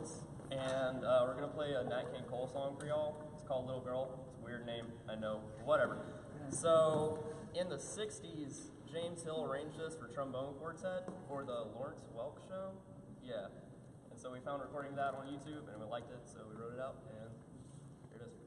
Trombones, and we're going to play a Nat King Cole song for y'all. It's called Little Girl. It's a weird name, I know, whatever. So, in the 60s, James Hill arranged this for trombone quartet for the Lawrence Welk show. Yeah. And so we found recording that on YouTube, and we liked it, so we wrote it out, and here it is.